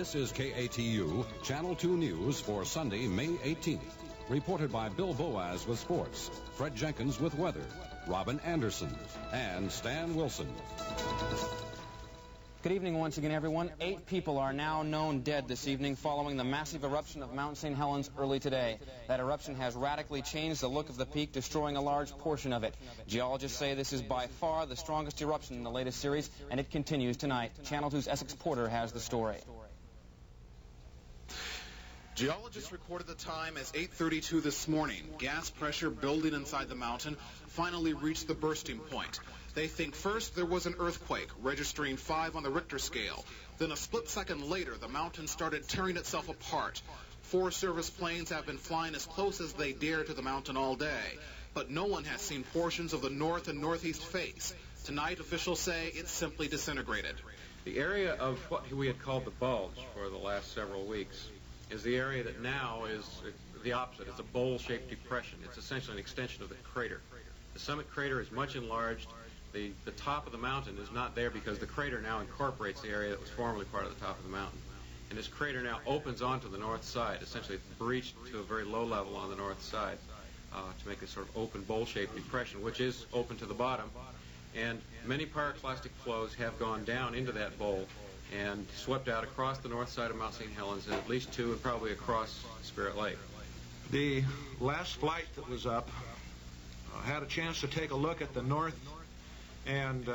This is KATU, Channel 2 News for Sunday, May 18th. Reported by Bill Boaz with sports, Fred Jenkins with weather, Robin Anderson, and Stan Wilson. Good evening once again, everyone. 8 people are now known dead this evening following the massive eruption of Mount St. Helens early today. That eruption has radically changed the look of the peak, destroying a large portion of it. Geologists say this is by far the strongest eruption in the latest series, and it continues tonight. Channel 2's Essex Porter has the story. Geologists recorded the time as 8:32 this morning. Gas pressure building inside the mountain finally reached the bursting point. They think first there was an earthquake, registering 5 on the Richter scale. Then a split second later, the mountain started tearing itself apart. 4 service planes have been flying as close as they dare to the mountain all day. But no one has seen portions of the north and northeast face. Tonight, officials say it's simply disintegrated. The area of what we had called the bulge for the last several weeks is the area that now is the opposite. It's a bowl-shaped depression. It's essentially an extension of the crater. The summit crater is much enlarged. The top of the mountain is not there because the crater now incorporates the area that was formerly part of the top of the mountain. And this crater now opens onto the north side. Essentially, it's breached to a very low level on the north side to make this sort of open bowl-shaped depression, which is open to the bottom. And many pyroclastic flows have gone down into that bowl and swept out across the north side of Mount St. Helens, and at least 2 and probably across Spirit Lake. The last flight that was up had a chance to take a look at the north and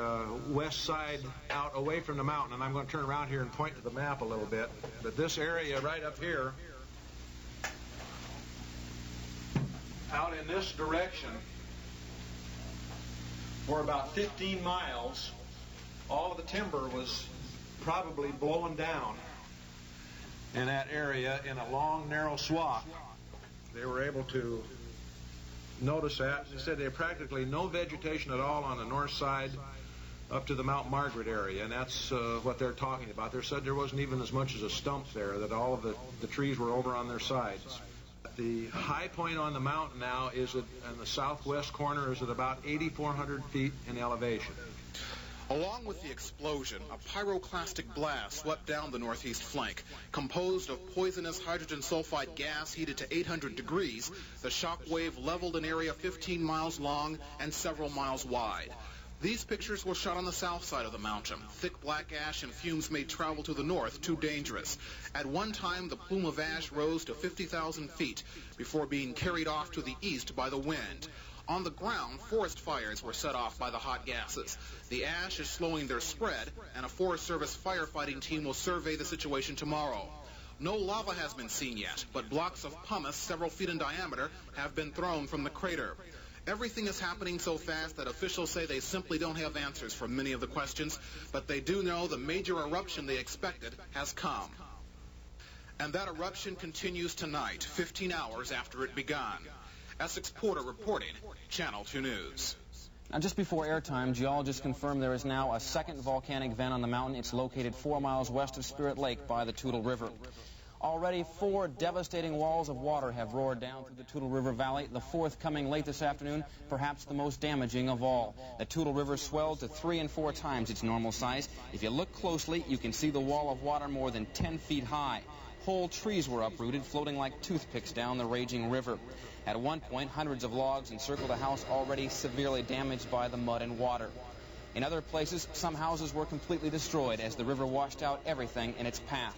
west side out away from the mountain, and I'm going to turn around here and point to the map a little bit. But this area right up here, out in this direction, for about 15 miles, all of the timber was probably blowing down in that area in a long, narrow swath. They were able to notice that. They said they had practically no vegetation at all on the north side up to the Mount Margaret area, and that's what they're talking about. They said there wasn't even as much as a stump there, that all of the trees were over on their sides. The high point on the mountain now is in the southwest corner, is at about 8,400 feet in elevation. Along with the explosion, a pyroclastic blast swept down the northeast flank. Composed of poisonous hydrogen sulfide gas heated to 800 degrees, the shock wave leveled an area 15 miles long and several miles wide. These pictures were shot on the south side of the mountain. Thick black ash and fumes made travel to the north too dangerous. At one time, the plume of ash rose to 50,000 feet before being carried off to the east by the wind. On the ground, forest fires were set off by the hot gases. The ash is slowing their spread, and a Forest Service firefighting team will survey the situation tomorrow. No lava has been seen yet, but blocks of pumice several feet in diameter have been thrown from the crater. Everything is happening so fast that officials say they simply don't have answers for many of the questions, but they do know the major eruption they expected has come. And that eruption continues tonight, 15 hours after it began. Essex Porter reporting, Channel 2 News. Now, just before airtime, geologists confirmed there is now a second volcanic vent on the mountain. It's located 4 miles west of Spirit Lake by the Toutle River. Already 4 devastating walls of water have roared down through the Toutle River Valley, the 4th coming late this afternoon, perhaps the most damaging of all. The Toutle River swelled to 3 and 4 times its normal size. If you look closely, you can see the wall of water more than 10 feet high. Whole trees were uprooted, floating like toothpicks down the raging river. At one point, hundreds of logs encircled a house already severely damaged by the mud and water. In other places, some houses were completely destroyed as the river washed out everything in its path.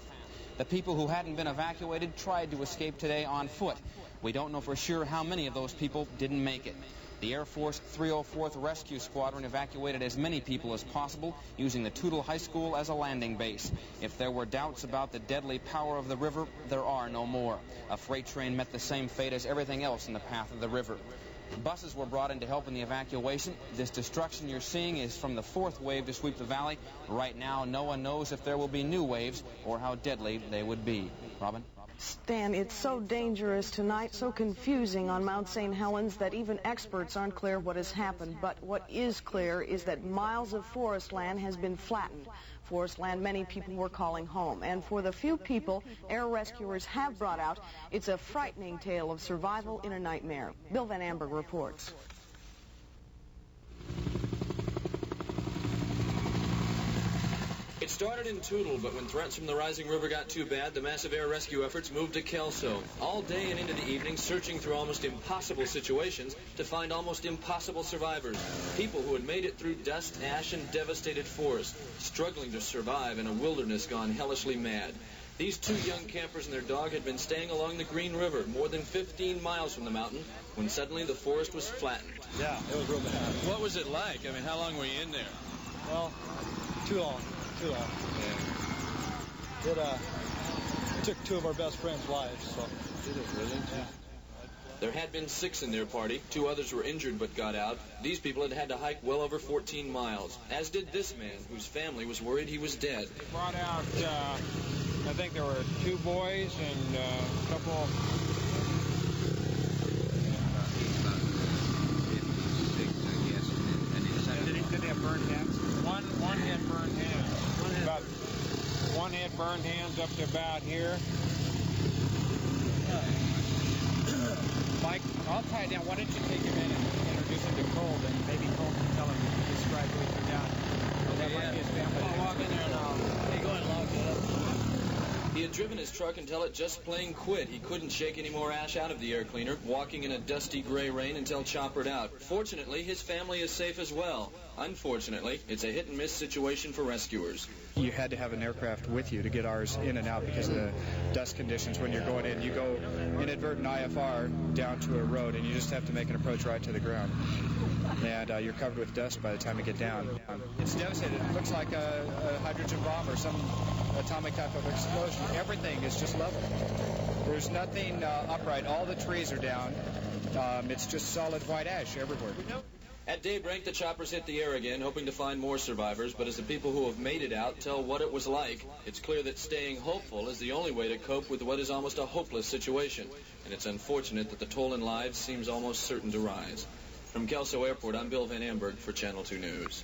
The people who hadn't been evacuated tried to escape today on foot. We don't know for sure how many of those people didn't make it. The Air Force 304th Rescue Squadron evacuated as many people as possible, using the Toutle High School as a landing base. If there were doubts about the deadly power of the river, there are no more. A freight train met the same fate as everything else in the path of the river. Buses were brought in to help in the evacuation. This destruction you're seeing is from the 4th wave to sweep the valley. Right now, no one knows if there will be new waves or how deadly they would be. Robin? Stan, it's so dangerous tonight, so confusing on Mount St. Helens that even experts aren't clear what has happened. But what is clear is that miles of forest land has been flattened. Forest land many people were calling home. And for the few people air rescuers have brought out, it's a frightening tale of survival in a nightmare. Bill Van Amberg reports. It started in Toutle, but when threats from the rising river got too bad, the massive air rescue efforts moved to Kelso. All day and into the evening, searching through almost impossible situations to find almost impossible survivors. People who had made it through dust, ash, and devastated forest, struggling to survive in a wilderness gone hellishly mad. These two young campers and their dog had been staying along the Green River, more than 15 miles from the mountain, when suddenly the forest was flattened. Yeah, it was real bad. What was it like? I mean, how long were you in there? Well, too long. Yeah. It took two of our best friends' lives, so. Did it really? Yeah. There had been 6 in their party. 2 others were injured but got out. These people had had to hike well over 14 miles, as did this man, whose family was worried he was dead. They brought out, I think there were 2 boys and a couple... Did they have burned hands? One had burned hands. One had burned hands up to about here. Mike, I'll tie it down. Why don't you take him in and introduce him to Cole, and maybe Cole can tell him, describe what he threw down. That might be his family. I'll walk in there now. Hey, go ahead and log it up. He had driven his truck until it just plain quit. He couldn't shake any more ash out of the air cleaner, walking in a dusty gray rain until choppered out. Fortunately, his family is safe as well. Unfortunately, it's a hit-and-miss situation for rescuers. You had to have an aircraft with you to get ours in and out because of the dust conditions when you're going in. You go inadvertent IFR down to a road, and you just have to make an approach right to the ground. And you're covered with dust by the time you get down. It's devastating. It looks like a hydrogen bomb or some atomic type of explosion. Everything is just level. There's nothing upright. All the trees are down. It's just solid white ash everywhere. At daybreak, the choppers hit the air again, hoping to find more survivors, but as the people who have made it out tell what it was like, it's clear that staying hopeful is the only way to cope with what is almost a hopeless situation, and it's unfortunate that the toll in lives seems almost certain to rise. From Kelso Airport, I'm Bill Van Amberg for Channel 2 News.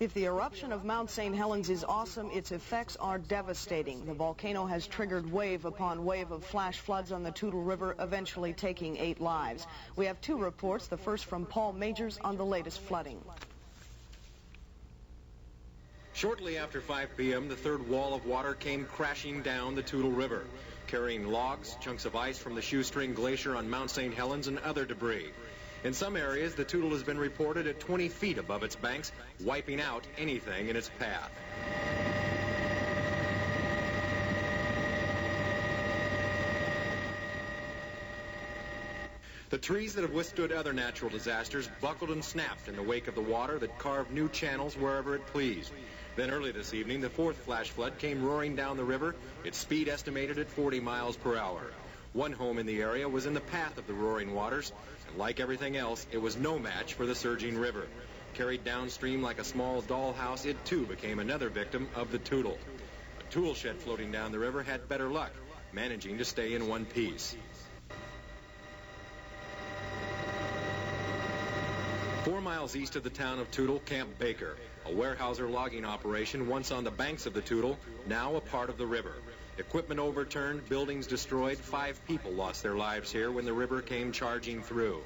If the eruption of Mount St. Helens is awesome, its effects are devastating. The volcano has triggered wave upon wave of flash floods on the Toutle River, eventually taking 8 lives. We have 2 reports, the first from Paul Majors on the latest flooding. Shortly after 5 p.m., the third wall of water came crashing down the Toutle River, carrying logs, chunks of ice from the Shoestring Glacier on Mount St. Helens, and other debris. In some areas, the Toutle has been reported at 20 feet above its banks, wiping out anything in its path. The trees that have withstood other natural disasters buckled and snapped in the wake of the water that carved new channels wherever it pleased. Then early this evening, the 4th flash flood came roaring down the river, its speed estimated at 40 miles per hour. One home in the area was in the path of the roaring waters, and like everything else, it was no match for the surging river. Carried downstream like a small dollhouse, it too became another victim of the Toutle. A tool shed floating down the river had better luck, managing to stay in one piece. 4 miles east of the town of Toutle, Camp Baker, a Weyerhaeuser logging operation once on the banks of the Toutle, now a part of the river. Equipment overturned, buildings destroyed. 5 people lost their lives here when the river came charging through.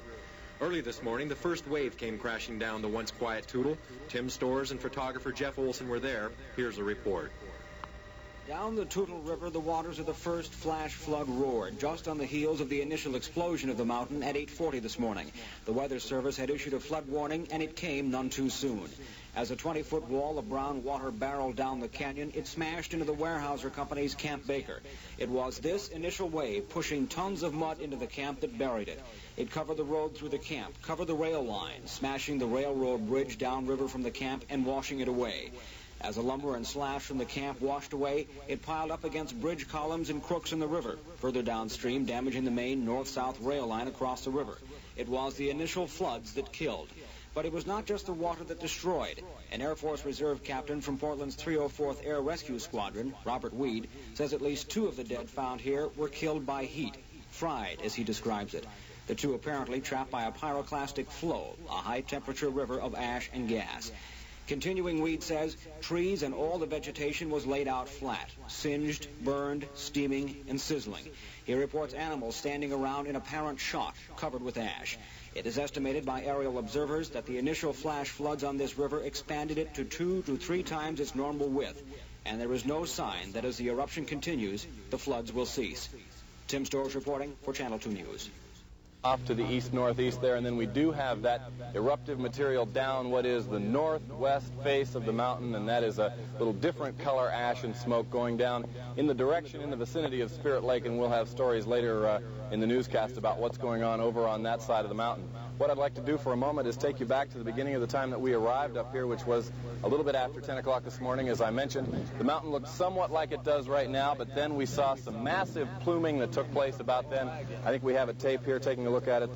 Early this morning, the first wave came crashing down the once quiet Toutle. Tim Storrs and photographer Jeff Olson were there. Here's a report. Down the Toutle River, the waters of the first flash flood roared, just on the heels of the initial explosion of the mountain at 8:40 this morning. The Weather Service had issued a flood warning, and it came none too soon. As a 20-foot wall of brown water barreled down the canyon, it smashed into the Weyerhaeuser Company's Camp Baker. It was this initial wave pushing tons of mud into the camp that buried it. It covered the road through the camp, covered the rail line, smashing the railroad bridge downriver from the camp and washing it away. As the lumber and slash from the camp washed away, it piled up against bridge columns and crooks in the river, further downstream damaging the main north-south rail line across the river. It was the initial floods that killed. But it was not just the water that destroyed. An Air Force Reserve captain from Portland's 304th Air Rescue Squadron, Robert Weed, says at least 2 of the dead found here were killed by heat, fried, as he describes it. The 2 apparently trapped by a pyroclastic flow, a high-temperature river of ash and gas. Continuing, Weed says, trees and all the vegetation was laid out flat, singed, burned, steaming, and sizzling. He reports animals standing around in apparent shock, covered with ash. It is estimated by aerial observers that the initial flash floods on this river expanded it to 2 to 3 times its normal width. and there is no sign that as the eruption continues, the floods will cease. Tim Storrs reporting for Channel 2 News. Off to the east-northeast there, and then we do have that eruptive material down what is the northwest face of the mountain, and that is a little different color ash and smoke going down in the direction, in the vicinity of Spirit Lake, and we'll have stories later in the newscast about what's going on over on that side of the mountain. What I'd like to do for a moment is take you back to the beginning of the time that we arrived up here, which was a little bit after 10 o'clock this morning. As I mentioned, the mountain looked somewhat like it does right now, but then we saw some massive pluming that took place about then. I think we have a tape here taking a look at it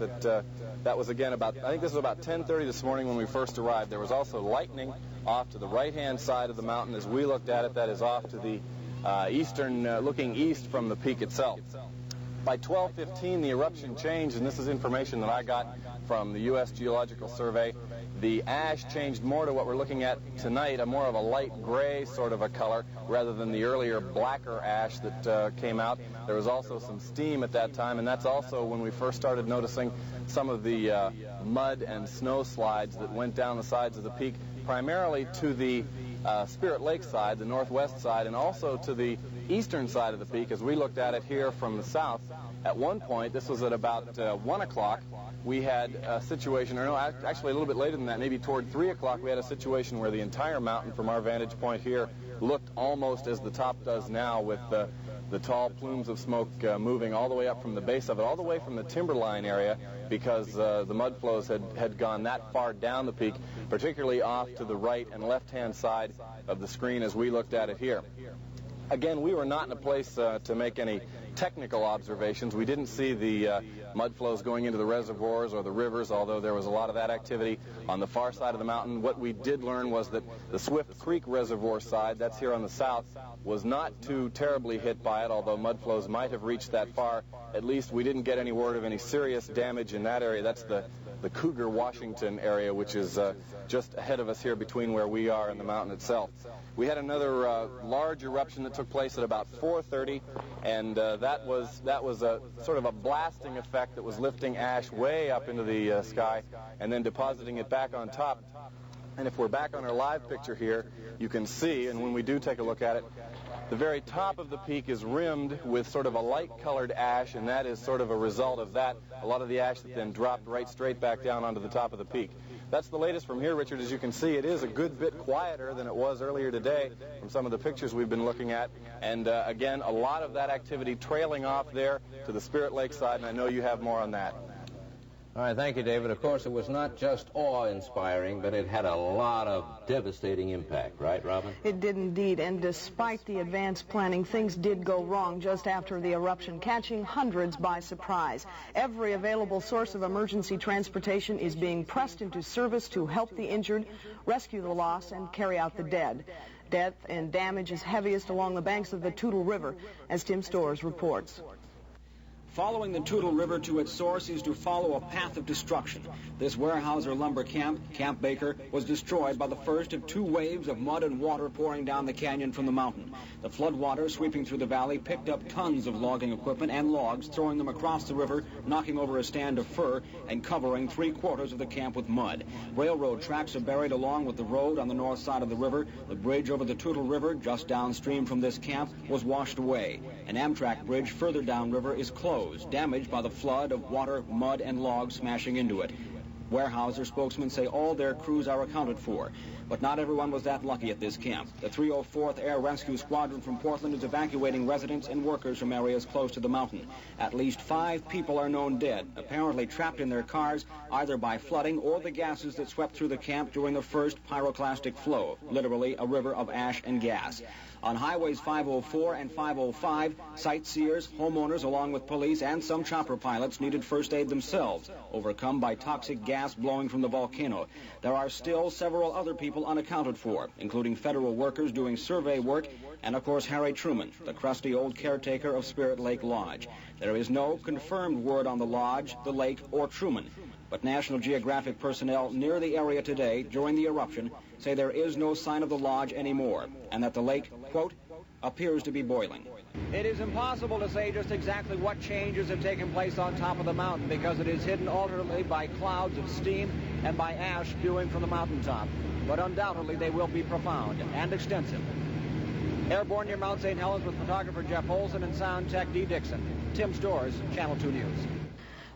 that was again about, I think this was about 10:30 this morning when we first arrived. There was also lightning off to the right-hand side of the mountain as we looked at it. That is off to the looking east from the peak itself. By 12:15, the eruption changed, and this is information that I got from the U.S. Geological Survey. The ash changed more to what we're looking at tonight, a more of a light gray sort of a color, rather than the earlier blacker ash that came out. There was also some steam at that time, and that's also when we first started noticing some of the mud and snow slides that went down the sides of the peak, primarily to the Spirit Lake side, the northwest side, and also to the eastern side of the peak as we looked at it here from the south. At one point, this was at about 1 o'clock, we had a situation, or no, actually a little bit later than that, maybe toward 3 o'clock, we had a situation where the entire mountain from our vantage point here looked almost as the top does now, with the tall plumes of smoke moving all the way up from the base of it, all the way from the timberline area, because the mud flows had gone that far down the peak, particularly off to the right and left-hand side of the screen as we looked at it here. Again, we were not in a place to make any technical observations. We didn't see the mud flows going into the reservoirs or the rivers, although there was a lot of that activity on the far side of the mountain. What we did learn was that the Swift Creek Reservoir side, that's here on the south, was not too terribly hit by it, although mud flows might have reached that far. At least we didn't get any word of any serious damage in that area. That's the Cougar, Washington area, which is just ahead of us here between where we are and the mountain itself. We had another large eruption that took place at about 4:30, and that was a sort of a blasting effect that was lifting ash way up into the sky and then depositing it back on top. And if we're back on our live picture here, you can see, and when we do take a look at it, the very top of the peak is rimmed with sort of a light-colored ash, and that is sort of a result of that. A lot of the ash that then dropped right straight back down onto the top of the peak. That's the latest from here, Richard. As you can see, it is a good bit quieter than it was earlier today from some of the pictures we've been looking at. And again, a lot of that activity trailing off there to the Spirit Lake side, and I know you have more on that. All right, thank you, David. Of course, it was not just awe-inspiring, but it had a lot of devastating impact, right, Robin? It did indeed, and despite the advanced planning, things did go wrong just after the eruption, catching hundreds by surprise. Every available source of emergency transportation is being pressed into service to help the injured, rescue the lost, and carry out the dead. Death and damage is heaviest along the banks of the Toutle River, as Tim Storrs reports. Following the Toutle River to its source is to follow a path of destruction. This Weyerhaeuser lumber camp, Camp Baker, was destroyed by the first of two waves of mud and water pouring down the canyon from the mountain. The flood water sweeping through the valley picked up tons of logging equipment and logs, throwing them across the river, knocking over a stand of fir, and covering 3/4 of the camp with mud. Railroad tracks are buried along with the road on the north side of the river. The bridge over the Toutle River, just downstream from this camp, was washed away. An Amtrak bridge further downriver is closed, damaged by the flood of water, mud, and logs smashing into it. Weyerhaeuser spokesmen say all their crews are accounted for, but not everyone was that lucky at this camp. The 304th Air Rescue Squadron from Portland is evacuating residents and workers from areas close to the mountain. At least 5 people are known dead, apparently trapped in their cars, either by flooding or the gases that swept through the camp during the first pyroclastic flow, literally a river of ash and gas. On highways 504 and 505, sightseers, homeowners, along with police and some chopper pilots needed first aid themselves, overcome by toxic gas blowing from the volcano. There are still several other people unaccounted for, including federal workers doing survey work, and of course Harry Truman, the crusty old caretaker of Spirit Lake Lodge. There is no confirmed word on the lodge, the lake, or Truman. But National Geographic personnel near the area today during the eruption say there is no sign of the lodge anymore, and that the lake, quote, appears to be boiling. It is impossible to say just exactly what changes have taken place on top of the mountain because it is hidden alternately by clouds of steam and by ash spewing from the mountaintop. But undoubtedly they will be profound and extensive. Airborne near Mount St. Helens with photographer Jeff Olson and sound tech Dee Dixon. Tim Storrs, Channel 2 News.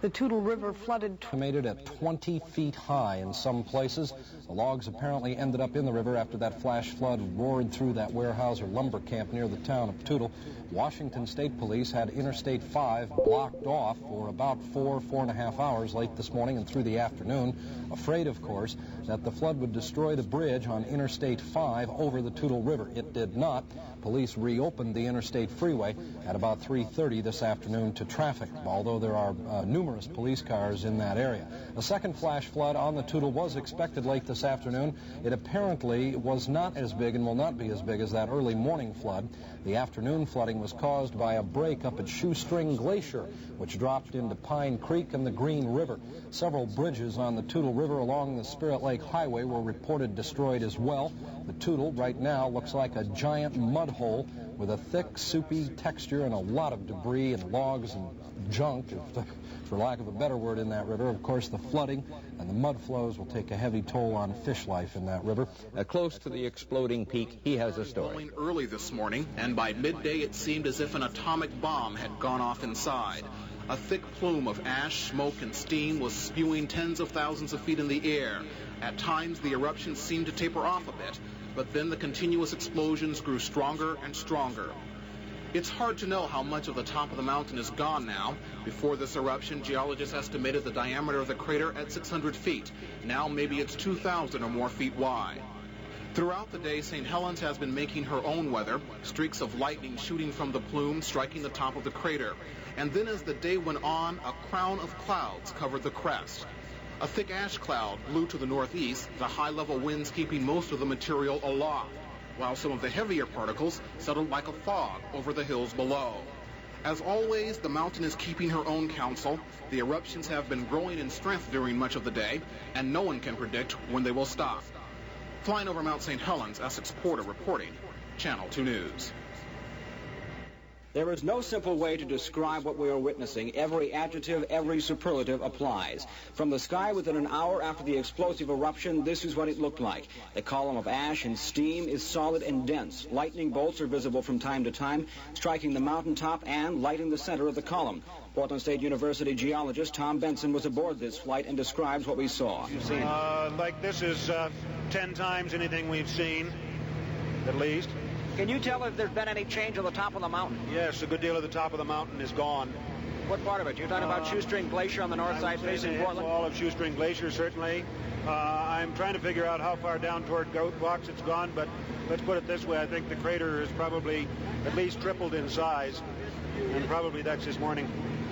The Toutle River flooded. Estimated at 20 feet high in some places. The logs apparently ended up in the river after that flash flood roared through that Weyerhaeuser lumber camp near the town of Toutle. Washington State Police had Interstate 5 blocked off for about 4.5 hours late this morning and through the afternoon, afraid, of course, that the flood would destroy the bridge on Interstate 5 over the Toutle River. It did not. Police reopened the interstate freeway at about 3:30 this afternoon to traffic, although there are numerous police cars in that area. A second flash flood on the Toutle was expected late this afternoon. It apparently was not as big and will not be as big as that early morning flood. The afternoon flooding was caused by a break up at Shoestring Glacier, which dropped into Pine Creek and the Green River. Several bridges on the Toutle River along the Spirit Lake Highway were reported destroyed as well. The Toutle right now looks like a giant mud hole with a thick, soupy texture and a lot of debris and logs and junk, for lack of a better word, in that river. Of course, the flooding and the mud flows will take a heavy toll on fish life in that river. Close to the exploding peak, he has a story. Early this morning, and by midday it seemed as if an atomic bomb had gone off inside. A thick plume of ash, smoke, and steam was spewing tens of thousands of feet in the air. At times, the eruption seemed to taper off a bit, but then the continuous explosions grew stronger and stronger. It's hard to know how much of the top of the mountain is gone now. Before this eruption, geologists estimated the diameter of the crater at 600 feet. Now maybe it's 2,000 or more feet wide. Throughout the day, St. Helens has been making her own weather, streaks of lightning shooting from the plume, striking the top of the crater. And then as the day went on, a crown of clouds covered the crest. A thick ash cloud blew to the northeast, the high-level winds keeping most of the material aloft, while some of the heavier particles settled like a fog over the hills below. As always, the mountain is keeping her own counsel. The eruptions have been growing in strength during much of the day, and no one can predict when they will stop. Flying over Mount St. Helens, Essex Porter reporting, Channel 2 News. There is no simple way to describe what we are witnessing. Every adjective, every superlative applies. From the sky within an hour after the explosive eruption, this is what it looked like. The column of ash and steam is solid and dense. Lightning bolts are visible from time to time, striking the mountaintop and lighting the center of the column. Portland State University geologist Tom Benson was aboard this flight and describes what we saw. Like this is 10 times anything we've seen, at least. Can you tell if there's been any change on the top of the mountain? Yes, a good deal of the top of the mountain is gone. What part of it? You're talking about Shoestring Glacier on the north side facing Portland? All of Shoestring Glacier, certainly. I'm trying to figure out how far down toward Goat Box it's gone, but let's put it this way. I think the crater is probably at least tripled in size, and probably that's this morning.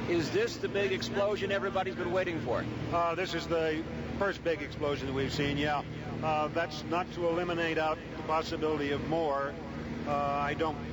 Is this the big explosion everybody's been waiting for? This is the first big explosion that we've seen, yeah. That's not to eliminate out the possibility of more.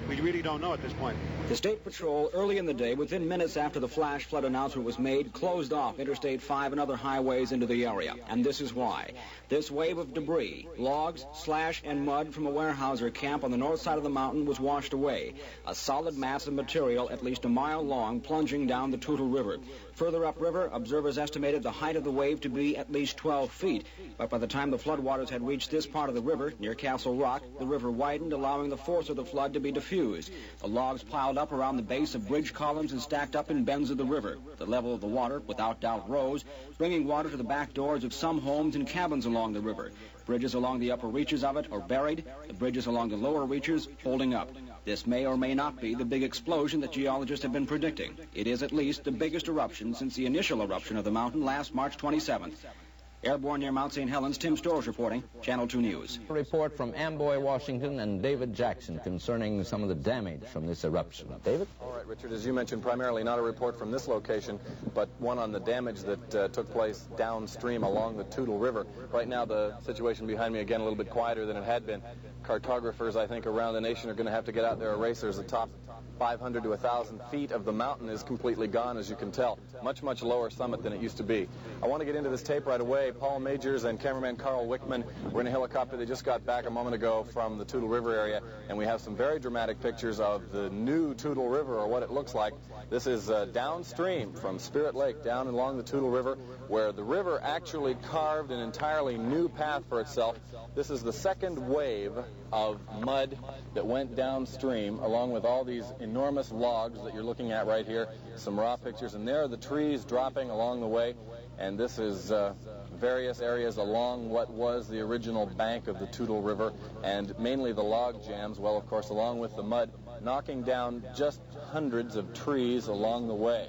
We really don't know at this point. The State Patrol, early in the day, within minutes after the flash flood announcement was made, closed off Interstate 5 and other highways into the area. And this is why. This wave of debris, logs, slash, and mud from a Weyerhaeuser camp on the north side of the mountain was washed away. A solid mass of material at least a mile long plunging down the Toutle River. Further upriver, observers estimated the height of the wave to be at least 12 feet. But by the time the floodwaters had reached this part of the river, near Castle Rock, the river widened, allowing the force of the flood to be diffused. The logs piled up around the base of bridge columns and stacked up in bends of the river. The level of the water, without doubt, rose, bringing water to the back doors of some homes and cabins along the river. Bridges along the upper reaches of it are buried, the bridges along the lower reaches holding up. This may or may not be the big explosion that geologists have been predicting. It is at least the biggest eruption since the initial eruption of the mountain last March 27th. Airborne near Mount St. Helens, Tim Storrs reporting, Channel 2 News. A report from Amboy, Washington, and David Jackson concerning some of the damage from this eruption. David? All right, Richard, as you mentioned, primarily not a report from this location, but one on the damage that took place downstream along the Toutle River. Right now, the situation behind me, again, a little bit quieter than it had been. Cartographers, I think, around the nation are going to have to get out their erasers. The top 500 to 1,000 feet of the mountain is completely gone, as you can tell. Much, much lower summit than it used to be. I want to get into this tape right away. Paul Majors and cameraman Carl Wickman were in a helicopter. They just got back a moment ago from the Toutle River area, and we have some very dramatic pictures of the new Toutle River, or what it looks like. This is downstream from Spirit Lake, down along the Toutle River, where the river actually carved an entirely new path for itself. This is the second wave of mud that went downstream, along with all these enormous logs that you're looking at right here, some raw pictures, and there are the trees dropping along the way, and this is various areas along what was the original bank of the Toutle River, and mainly the log jams, well, of course, along with the mud, knocking down just hundreds of trees along the way.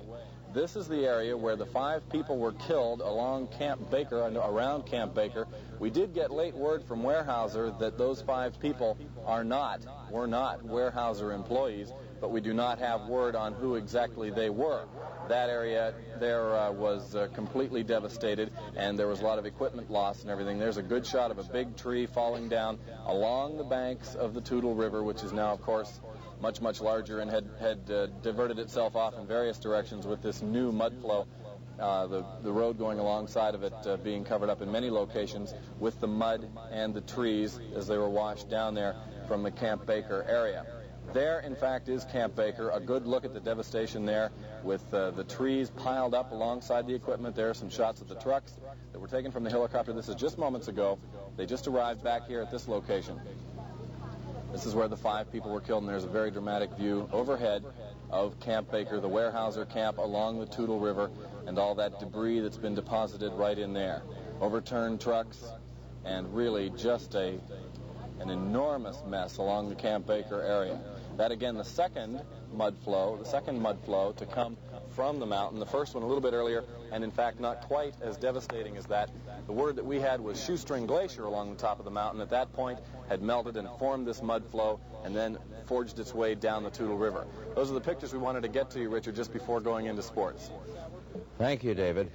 This is the area where the 5 people were killed along Camp Baker and around Camp Baker. We did get late word from Weyerhaeuser that those 5 people were not Weyerhaeuser employees, but we do not have word on who exactly they were. That area there was completely devastated, and there was a lot of equipment loss and everything. There's a good shot of a big tree falling down along the banks of the Toutle River, which is now, of course, much, much larger and had diverted itself off in various directions with this new mud flow, the road going alongside of it being covered up in many locations with the mud and the trees as they were washed down there from the Camp Baker area. There, in fact, is Camp Baker. A good look at the devastation there with the trees piled up alongside the equipment. There are some shots of the trucks that were taken from the helicopter. This is just moments ago. They just arrived back here at this location. This is where the 5 people were killed, and there's a very dramatic view overhead of Camp Baker, the Weyerhaeuser camp along the Toutle River, and all that debris that's been deposited right in there. Overturned trucks, and really just an enormous mess along the Camp Baker area. That, again, the second mud flow to come from the mountain. The first one a little bit earlier, and in fact not quite as devastating as that. The word that we had was Shoestring Glacier along the top of the mountain. At that point, had melted and formed this mud flow, and then forged its way down the Toutle River. Those are the pictures we wanted to get to you, Richard, just before going into sports. Thank you, David.